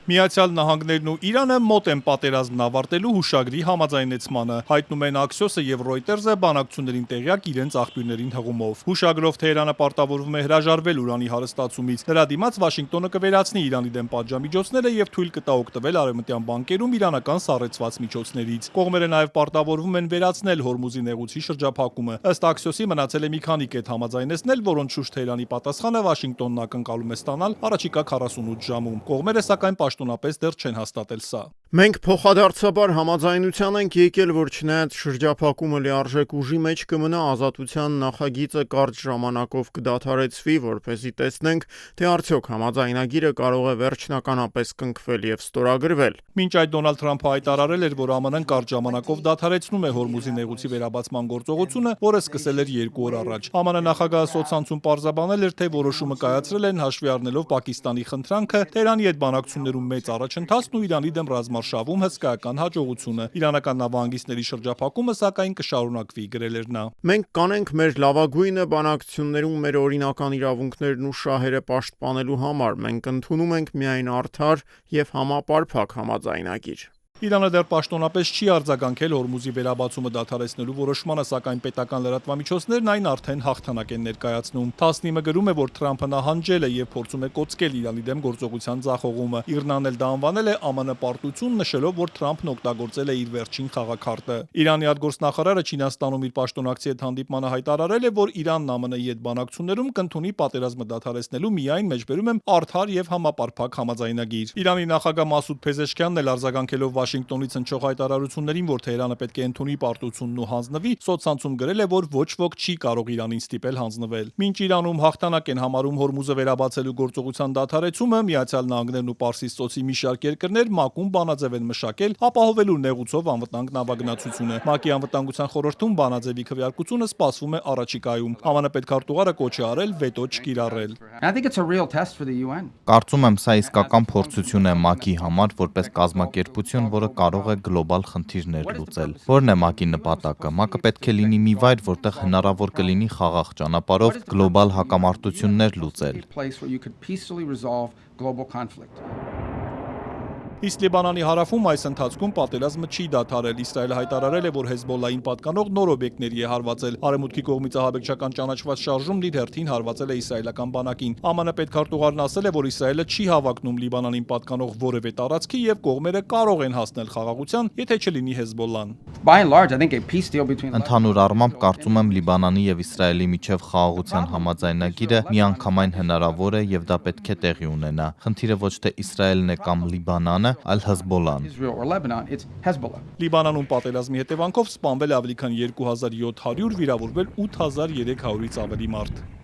Միացյալ Նահանգներն ու Իրանը մոտ են պատերազմն ավարտելու հուշագրի համաձայնեցմանը, հայտնում են Axios-ը եւ Reuters-ը բանակցություններին տեղյակ իրենց աղբյուրներին հղումով։ Հուշագրով Թեհրանը պարտավորվում է հրաժարվել ուրանի հարստացումից։ Նրա դիմաց Վաշինգտոնը կվերացնի Իրանի դեմ պատժամիջոցները եւ թույլ կտա օգտվել արևմտյան բանկերում իրանական սառեցված միջոցներից։ Կողմերը նաեւ պարտավորվում են վերացնել Հորմուզի նեղուցի շրջափակումը։ Ըստ Axios-ի մնացել է մի քանի կետ համաձայնեցնել, որոնց շուրջ Թեհրանի պատասխանը Վաշինգտոնն ակնկալում է ստանալ առաջիկա 48 ժամում։ Կողմերը սակայն պաշտոնապես դեռ չեն հաստատել սա։ Մենք փոխադարձաբար համաձայնության ենք եկել, որ չնայած շրջափակումը լիարժեք ուժի մեջ կմնա, ազատության նախագիծը կարճ ժամանակով կդադարեցվի, որպեսզի տեսնենք, թե արդյոք համաձայնագիրը կարող է վերջնականապես կնքվել եւ ստորագրվել։ Մինչ այդ Դոնալդ Թրամփը հայտարարել էր, որ ԱՄՆ-ն կարճ ժամանակով դադարեցնում է Հորմուզի նեղուցի վերաբացման գործողությունը, որը սկսել էր 2 օր առաջ։ ԱՄՆ նախագահը սոցցանցում պարզաբանել էր, թե որոշումը կայացրել են հաշվի առնելով Պակիստանի խնդրանքը, Թեհրանի հետ բանակցություններում մեծ առաջընթացն ու Իրանի դեմ ռազմարշավում հսկայական հաջողությունը։ Իրանական նավահանգիստների շրջափակումը սակայն կշարունակվի, գրել էր նա։ Մենք կանենք մեր լավագույնը բանակցություններում մեր օրինական իրավունքներն ու շահերը պաշտպանելու համար։ Մենք ընդունում ենք միայն արդար եւ համապարփակ համաձայնագիր։ Իրանը դեռ պաշտոնապես չի արձագանքել Հորմուզի վերաբացումը դադարեցնելու որոշմանը, սակայն պետական լրատվամիջոցներն այն արդեն հաղթանակ են ներկայացնում։ TASNIM-ը գրում է, որ Թրամփը նահանջել է եւ փորձում է կոծկել Իրանի դեմ գործողության ձախողումը։ ԻՌՆ-ն էլ դա անվանել է ԱՄՆ պարտություն, նշելով, որ Թրամփն օգտագործել է իր վերջին խաղաքարտը։ Իրանի արտգործնախարարը Չինաստանում իր պաշտոնակցի հետ հանդիպմանը հայտարարել է, որ Իրանն ԱՄՆ-ի հետ բանակցություններում կընդունի պատերազմը դադարեցնելու միայն մեջբերում եմ արդար եւ համապարփակ համաձայնագիր։ Իրանի նախագահ Մասուդ Փեզեշքյանն էլ արձագանքելով Վաշինգտոնից հնչող հայտարարություններին, որ Թեհրանը պետք է ընդունի պարտությունն ու հանձնվի, սոցցանցում գրել է, որ ոչ ոք չի կարող Իրանին ստիպել հանձնվել։ Մինչ Իրանում հաղթանակ են համարում Հորմուզը վերաբացելու գործողության դադարեցումը, Միացյալ Նահանգներն ու Պարսից ծոցի մի շարք երկրներ ՄԱԿ-ում բանաձև են մշակել ապահովելու նեղուցով անվտանգ նավագնացությունը։ ՄԱԿ-ի անվտանգության խորհրդում բանաձևի քվեարկությունը սպասվում է առաջիկայում։ ԱՄՆ պետքարտուղարը կոչ է արել վետո չկիրառել։ Կարծում եմ, սա իսկական փորձություն է ՄԱԿ-ի համար որպես կազմակերպություն, որը կարող է գլոբալ խնդիրներ լուծել։ Որն է ՄԱԿ-ի նպատակը։ ՄԱԿ-ը պետք է լինի մի վայր, որտեղ հնարավոր կլինի խաղաղ ճանապարհով գլոբալ հակամարտություններ լուծել։ Իսկ Լիբանանի հարավում այս ընթացքում պատերազմը չի դադարել։ Իսրայելը հայտարարել է, որ Հեզբոլլային պատկանող նոր օբյեկտների է հարվածել։ Արևմուտքի կողմից ահաբեկչական ճանաչված շարժումն իր հերթին հարվածել է իսրայելական բանակին։ ԱՄՆ պետքարտուղարն ասել է, որ Իսրայելը չի հավակնում Լիբանանին պատկանող որևէ տարածքի եւ կողմերը կարող են հասնել խաղաղության, եթե չլինի Հեզբոլլան։ Ընդհանուր առմամբ կարծում եմ Լիբանանի եւ Իսրայելի միջև խաղաղության համաձայնագիրը միանգամայն հնարավոր է եւ դա պետք է տեղի ունենա։ Խնդիրը ոչ թե Իսրայելն է կամ Լիբանանը, այլ Հեզբոլլան։ Լիբանանում պատերազմի հետևանքով սպանվել ավելի քան 2700, վիրավորվել 8300-ից ավելի մարդ։